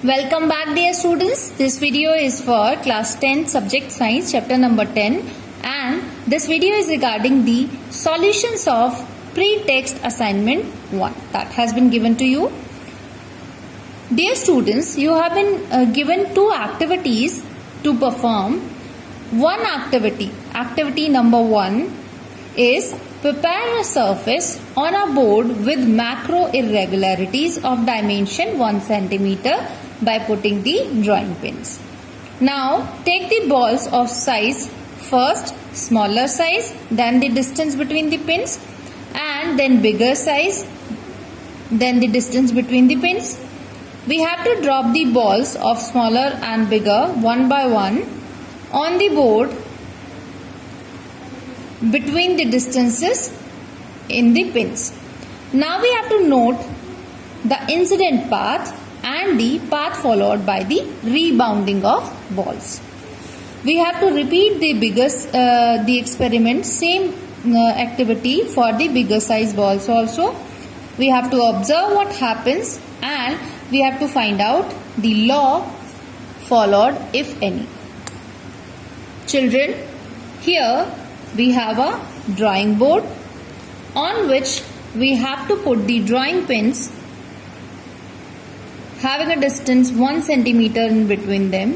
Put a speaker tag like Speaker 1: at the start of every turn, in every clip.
Speaker 1: Welcome back dear students. This video is for class 10 subject science chapter number 10 and this video is regarding the solutions of pre-text assignment 1 that has been given to you. Dear students, you have been given two activities to perform. One activity number 1 is prepare a surface on a board with macro irregularities of dimension 1 centimeter by putting the drawing pins. Now take the balls of size first smaller size, then the distance between the pins, and then bigger size, then the distance between the pins. We have to drop the balls of smaller and bigger one by one on the board between the distances in the pins. Now we have to note the incident path and the path followed by the rebounding of balls. We have to repeat the experiment, same activity for the bigger size balls also. We have to observe what happens and we have to find out the law followed if any. Children, here we have a drawing board on which we have to put the drawing pins having a distance 1 centimeter in between them.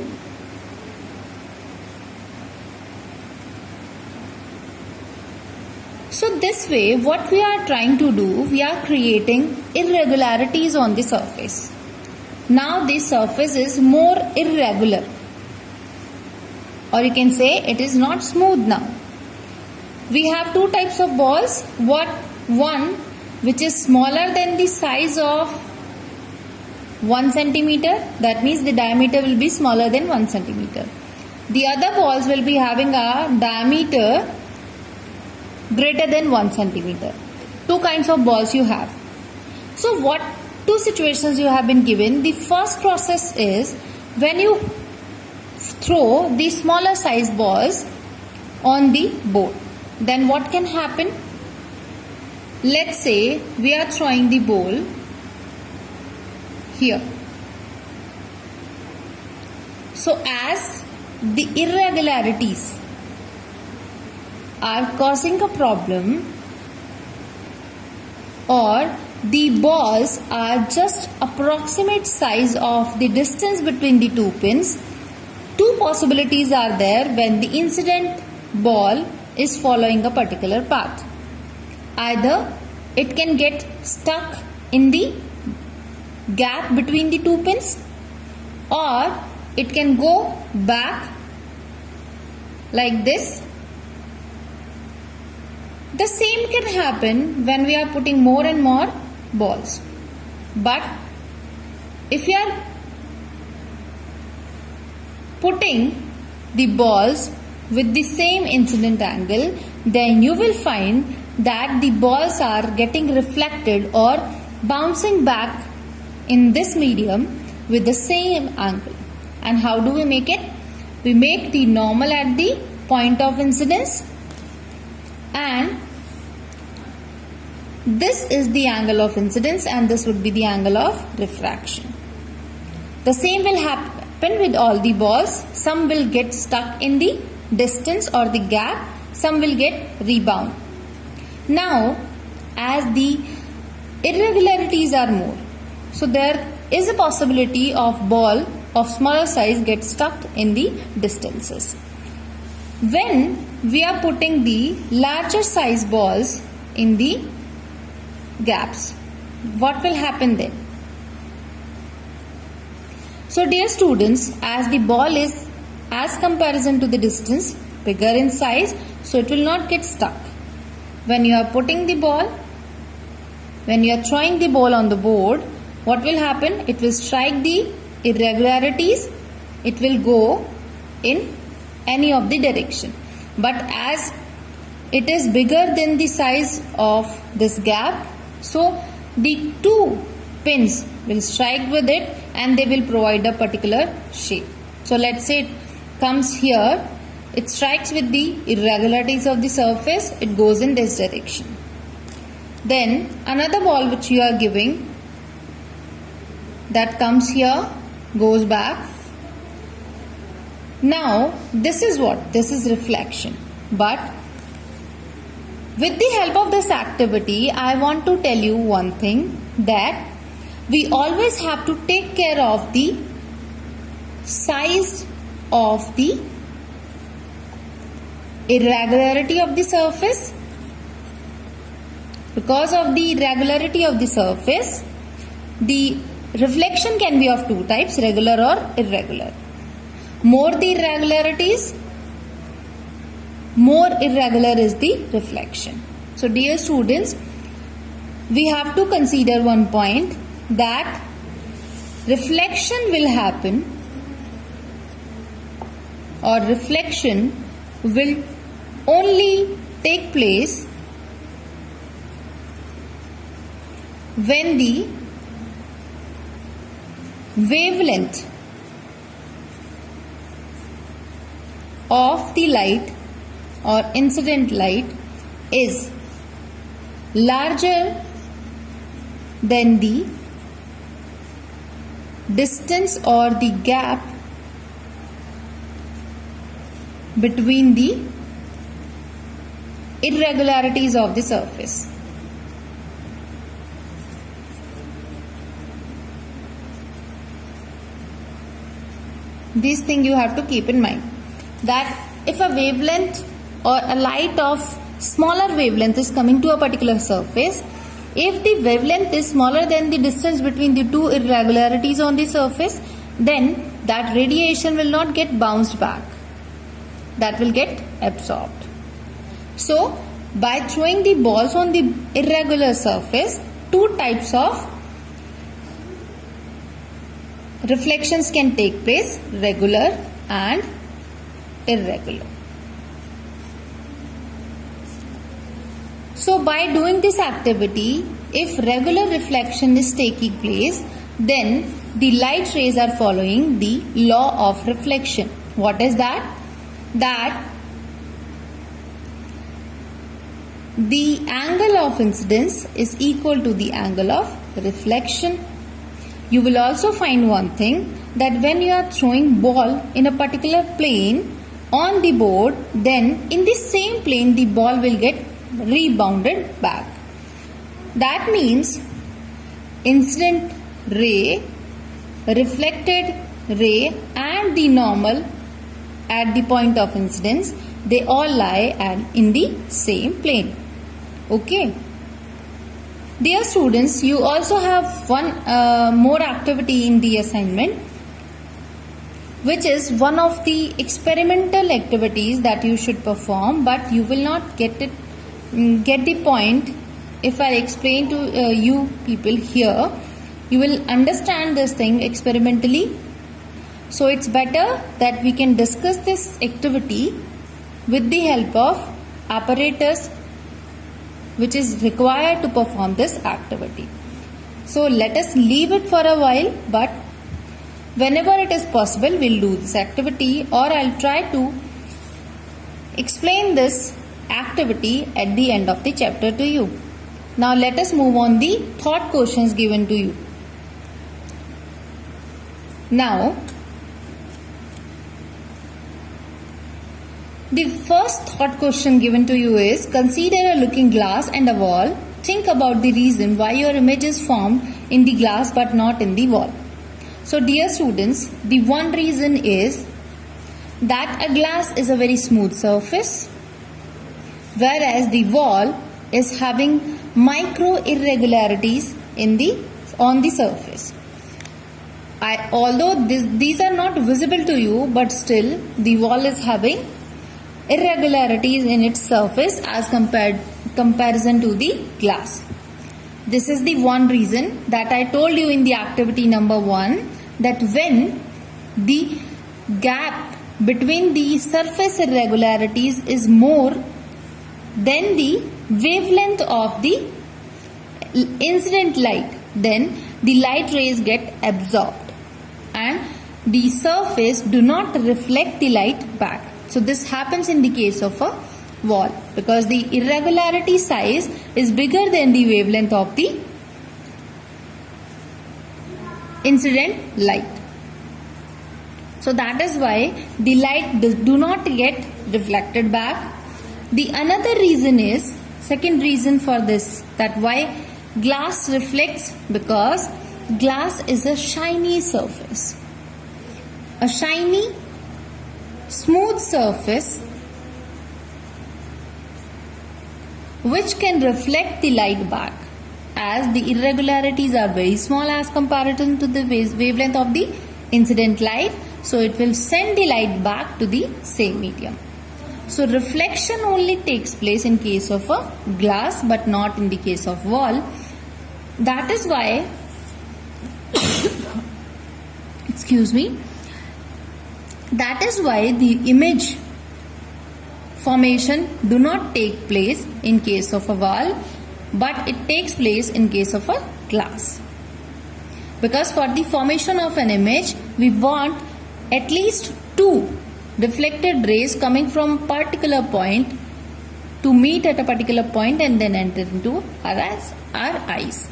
Speaker 1: So this way what we are trying to do, we are creating irregularities on the surface. Now this surface is more irregular, or you can say it is not smooth now. We have two types of balls. One which is smaller than the size of 1 centimeter, that means the diameter will be smaller than 1 centimeter. The other balls will be having a diameter greater than 1 centimeter. Two kinds of balls you have. So what two situations you have been given? The first process is when you throw the smaller size balls on the board. Then what can happen? Let's say we are throwing the ball here. So as the irregularities are causing a problem, or the balls are just approximate size of the distance between the two pins, two possibilities are there when the incident ball is following a particular path. Either it can get stuck in the gap between the two pins, or it can go back like this. The same can happen when we are putting more and more balls. But if you are putting the balls with the same incident angle, then you will find that the balls are getting reflected or bouncing back in this medium with the same angle. And how do we make it? We make the normal at the point of incidence, and this is the angle of incidence and this would be the angle of refraction. The same will happen with all the balls. Some will get stuck in the distance or the gap, some will get rebound. Now as the irregularities are more, so there is a possibility of ball of smaller size get stuck in the distances. When we are putting the larger size balls in the gaps, what will happen then? So dear students, as the ball is as comparison to the distance bigger in size, so it will not get stuck. When you are putting the ball, when you are throwing the ball on the board, what will happen? It will strike the irregularities, it will go in any of the direction. But as it is bigger than the size of this gap, so the two pins will strike with it and they will provide a particular shape. So let's say it comes here, it strikes with the irregularities of the surface, it goes in this direction. Then another ball which you are giving, that comes here goes back. Now this is what? This is reflection. But with the help of this activity, I want to tell you one thing, that we always have to take care of the size of the irregularity of the surface. Because of the irregularity of the surface, the reflection can be of two types, regular or irregular. More the irregularities, more irregular is the reflection. So dear students, we have to consider one point, that reflection will happen, or reflection will only take place when the wavelength of the light or incident light is larger than the distance or the gap between the irregularities of the surface. This thing you have to keep in mind, that if a wavelength or a light of smaller wavelength is coming to a particular surface, if the wavelength is smaller than the distance between the two irregularities on the surface, then that radiation will not get bounced back, that will get absorbed. So by throwing the balls on the irregular surface, two types of reflections can take place, regular and irregular. So by doing this activity, if regular reflection is taking place, then the light rays are following the law of reflection. What is that? That the angle of incidence is equal to the angle of reflection. You will also find one thing, that when you are throwing ball in a particular plane on the board, then in the same plane the ball will get rebounded back. That means incident ray, reflected ray and the normal at the point of incidence, they all lie in the same plane. Okay. Dear students, you also have one more activity in the assignment, which is one of the experimental activities that you should perform, but you will not get the point if I explain to you people here. You will understand this thing experimentally. So it's better that we can discuss this activity with the help of apparatus which is required to perform this activity. So let us leave it for a while, but whenever it is possible, we'll do this activity, or I'll try to explain this activity at the end of the chapter to you. Now let us move on the thought questions given to you. Now, the first thought question given to you is, consider a looking glass and a wall. Think about the reason why your image is formed in the glass but not in the wall. So dear students, the one reason is that a glass is a very smooth surface, whereas the wall is having micro irregularities on the surface. Although these are not visible to you, but still the wall is having irregularities in its surface as comparison to the glass. This is the one reason that I told you in the activity number 1, that when the gap between the surface irregularities is more than the wavelength of the incident light, then the light rays get absorbed and the surface do not reflect the light back. So this happens in the case of a wall, because the irregularity size is bigger than the wavelength of the incident light. So that is why the light do not get reflected back. The another reason is, second reason for this, that why glass reflects, because glass is a shiny surface. A shiny, smooth surface which can reflect the light back, as the irregularities are very small as comparison to the wavelength of the incident light. So it will send the light back to the same medium. So reflection only takes place in case of a glass but not in the case of wall. That is why excuse me, that is why the image formation do not take place in case of a wall, but it takes place in case of a glass. Because for the formation of an image, we want at least two reflected rays coming from particular point to meet at a particular point and then enter into our eyes,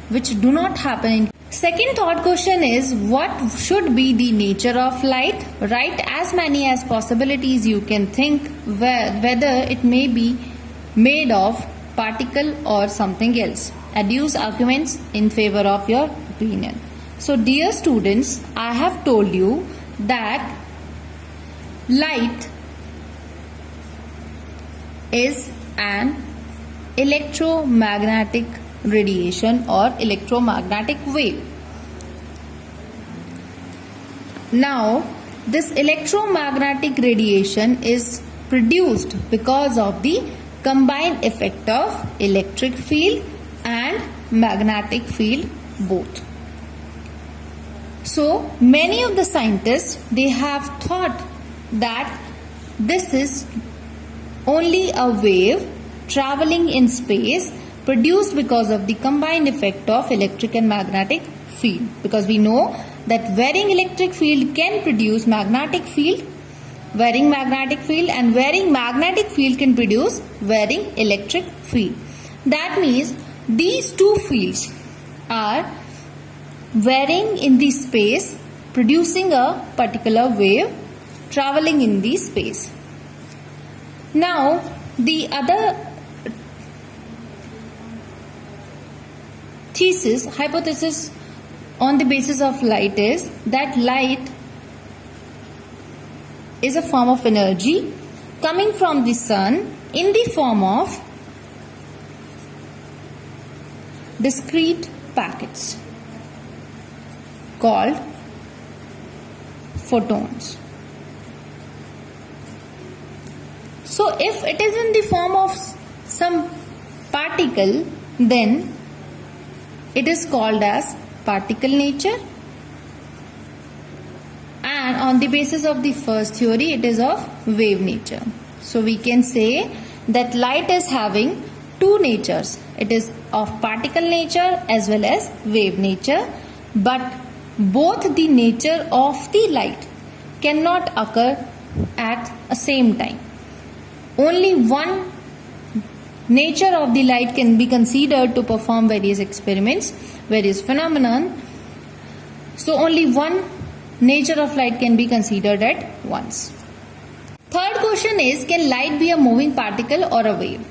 Speaker 1: which do not happen in. Second thought question is, what should be the nature of light? Write as many as possibilities you can think, whether it may be made of particle or something else. Adduce arguments in favor of your opinion. So dear students, I have told you that light is an electromagnetic radiation or electromagnetic wave. Now, this electromagnetic radiation is produced because of the combined effect of electric field and magnetic field both. So, many of the scientists, they have thought that this is only a wave traveling in space produced because of the combined effect of electric and magnetic field, because we know that varying electric field can produce magnetic field, varying magnetic field, and varying magnetic field can produce varying electric field. That means these two fields are varying in the space, producing a particular wave traveling in the space. Now, the other hypothesis on the basis of light is that light is a form of energy coming from the sun in the form of discrete packets called photons. So if it is in the form of some particle, then it is called as particle nature, and on the basis of the first theory, it is of wave nature. So we can say that light is having two natures. It is of particle nature as well as wave nature, but both the nature of the light cannot occur at the same time. Only one nature of the light can be considered to perform various experiments, various phenomenon. So only one nature of light can be considered at once. Third question is, can light be a moving particle or a wave?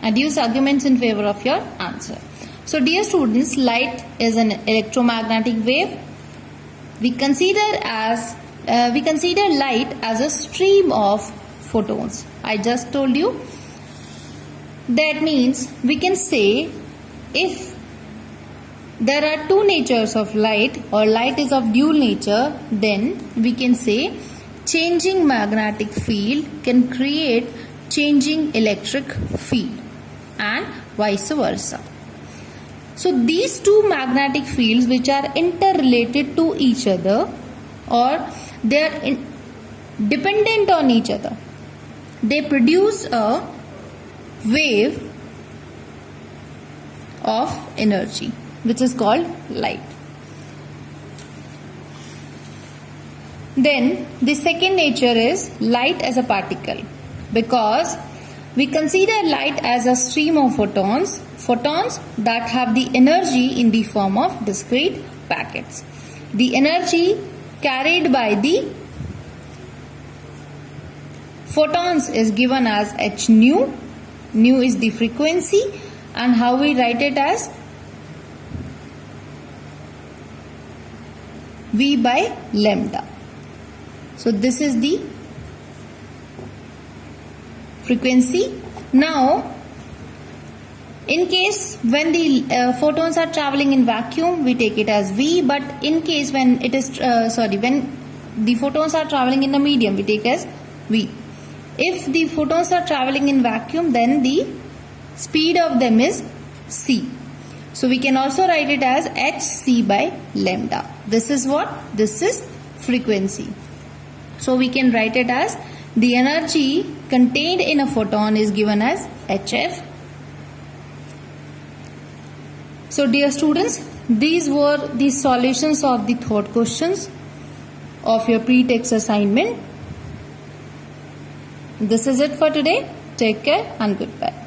Speaker 1: Adduce arguments in favor of your answer. So dear students, light is an electromagnetic wave. We consider light as a stream of photons. I just told you. That means we can say if there are two natures of light or light is of dual nature, then we can say changing magnetic field can create changing electric field and vice versa. So these two magnetic fields which are interrelated to each other or they are dependent on each other, they produce a wave of energy which is called light. Then the second nature is light as a particle, because we consider light as a stream of photons that have the energy in the form of discrete packets. The energy carried by the Photons is given as h nu. Nu is the frequency, and how we write it as V by lambda. So this is the frequency. Now, in case when the photons are traveling in vacuum, we take it as V. But in case when it is when the photons are traveling in a medium, we take as V. If the photons are traveling in vacuum, then the speed of them is c. So we can also write it as hc by lambda. This is what? This is frequency. So we can write it as the energy contained in a photon is given as hf. So dear students, these were the solutions of the third questions of your pre-text assignment. This is it for today. Take care and goodbye.